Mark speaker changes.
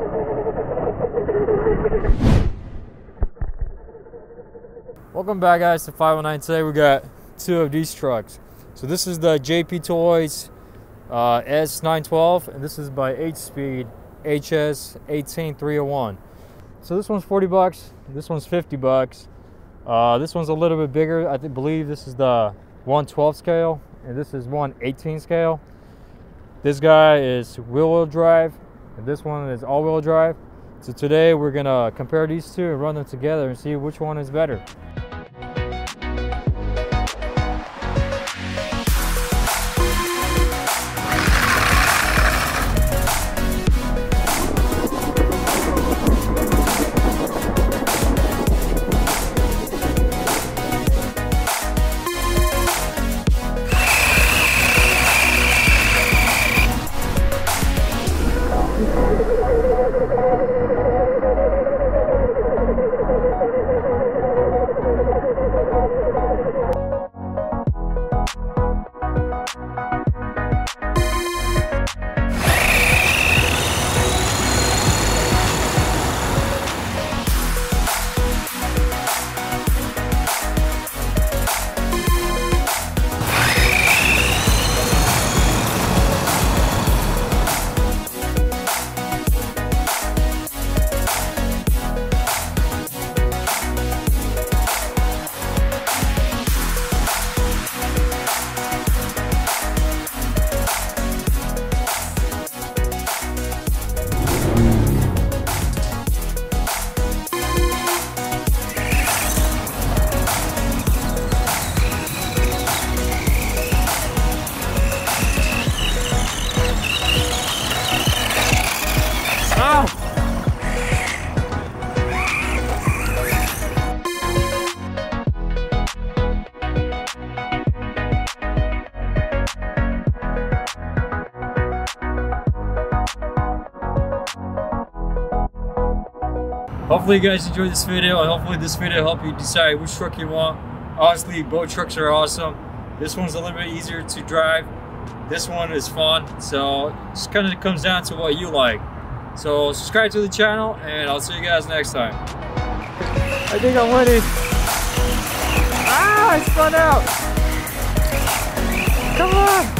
Speaker 1: Welcome back, guys, to 509. Today we got two of these trucks. So this is the GPToys S912, and this is by H-Speed HS18301. So this one's 40 bucks, this one's 50 bucks. This one's a little bit bigger. I believe this is the 112 scale, and this is 118 scale. This guy is wheel drive, and this one is all-wheel drive. So today we're gonna compare these two and run them together and see which one is better. Hopefully you guys enjoyed this video, and hopefully this video helped you decide which truck you want. Honestly, both trucks are awesome. This one's a little bit easier to drive. This one is fun, so it just kind of comes down to what you like. So subscribe to the channel, and I'll see you guys next time. I think I'm winning. Ah, I spun out. Come on.